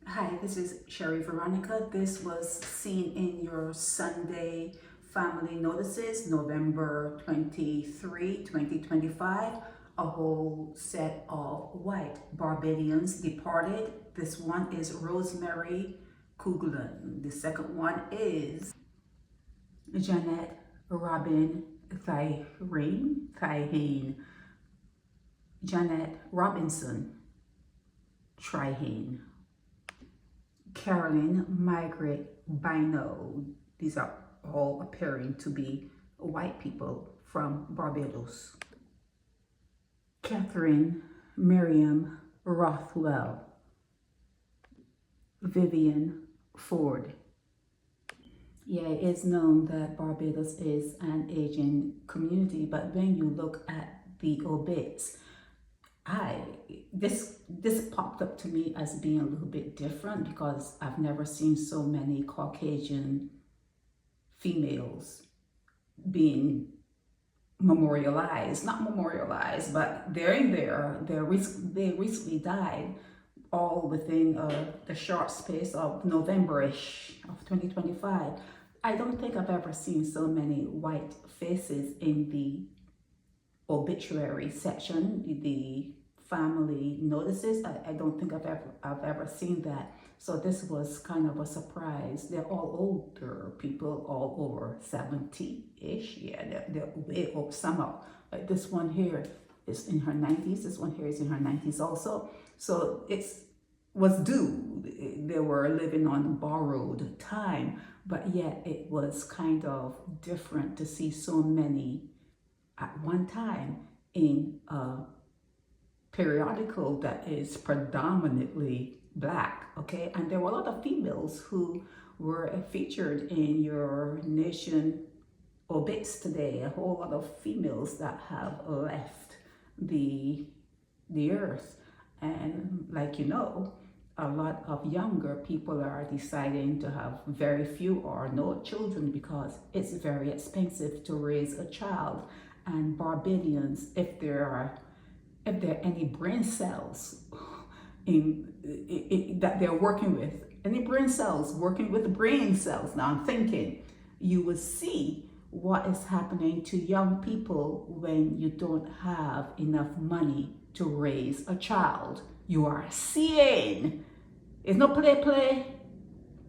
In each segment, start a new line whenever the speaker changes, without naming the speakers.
Hi, this is Sherry Veronica. This was seen in your Sunday family notices, November 23, 2025. A whole set of white Barbadians departed. This one is Rosemary Kuglen. The second one is Janet Robin Thihane. Janet Robinson Trihane. Carolyn Margaret Bino. These are all appearing to be white people from Barbados. Catherine Miriam Rothwell. Vivian Ford. Yeah, it's known that Barbados is an Asian community, but when you look at the obits, this popped up to me as being a little bit different because I've never seen so many Caucasian females being memorialized, not memorialized, but they're in there. They recently died, all within the short space of November-ish of 2025. I don't think I've ever seen so many white faces in the obituary section, the family notices. I don't think I've ever seen that. So this was kind of a surprise. They're all older people, all over 70-ish. Yeah, they're way up, some up. Like this one here is in her 90s. This one here is in her 90s also. So it was due. They were living on borrowed time, but yet it was kind of different to see so many at one time in a periodical that is predominantly black, okay? And there were a lot of females who were featured in your nation obits today, a whole lot of females that have left the earth. And like you know, a lot of younger people are deciding to have very few or no children because it's very expensive to raise a child. And Barbadians, if there are any brain cells that they're working with, any brain cells working with the brain cells, now I'm thinking, you will see what is happening to young people when you don't have enough money to raise a child. You are seeing, it's no play,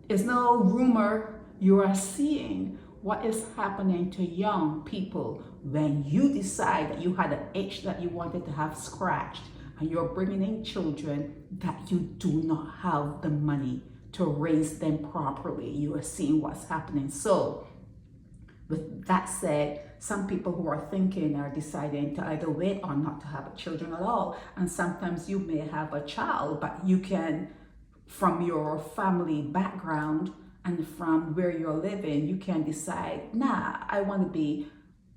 it's no rumor, you are seeing what is happening to young people when you decide that you had an itch that you wanted to have scratched and you're bringing in children that you do not have the money to raise them properly. You are seeing what's happening. So with that said, some people who are thinking are deciding to either wait or not to have children at all. And sometimes you may have a child, but you can, from your family background and from where you're living, you can decide, nah, I want to be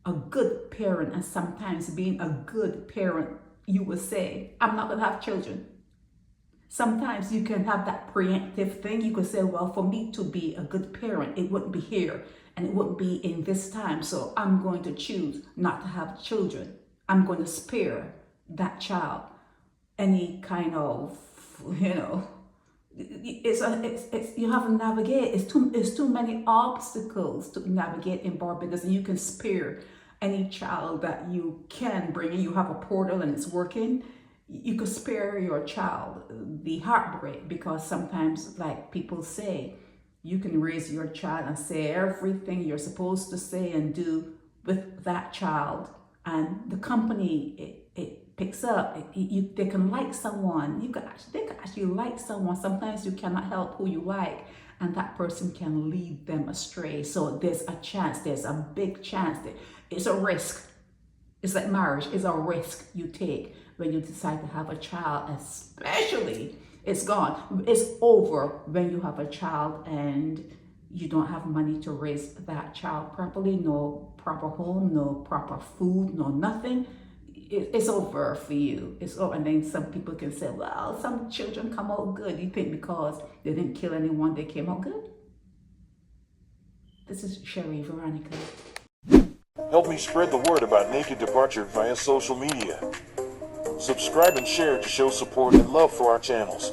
a good parent. And sometimes being a good parent, you will say, I'm not going to have children. Sometimes you can have that preemptive thing. You could say, well, for me to be a good parent, it wouldn't be here and it wouldn't be in this time. So I'm going to choose not to have children. I'm going to spare that child any kind of, you have to navigate. It's too many obstacles to navigate in Barbados, and you can spare any child that you can bring in. You have a portal and it's working. You could spare your child the heartbreak, because sometimes, like people say, you can raise your child and say everything you're supposed to say and do with that child, and the company it picks up. They can like someone. They can actually like someone. Sometimes you cannot help who you like, and that person can lead them astray. So there's a chance. There's a big chance. It's a risk. It's like marriage. It's a risk you take when you decide to have a child, especially it's gone. It's over when you have a child and you don't have money to raise that child properly. No proper home, no proper food, no nothing. It's over for you. It's over. And then some people can say, well, some children come out good. You think because they didn't kill anyone, they came out good? This is Sherry Veronica.
Help me spread the word about Naked Departure via social media. Subscribe and share to show support and love for our channels.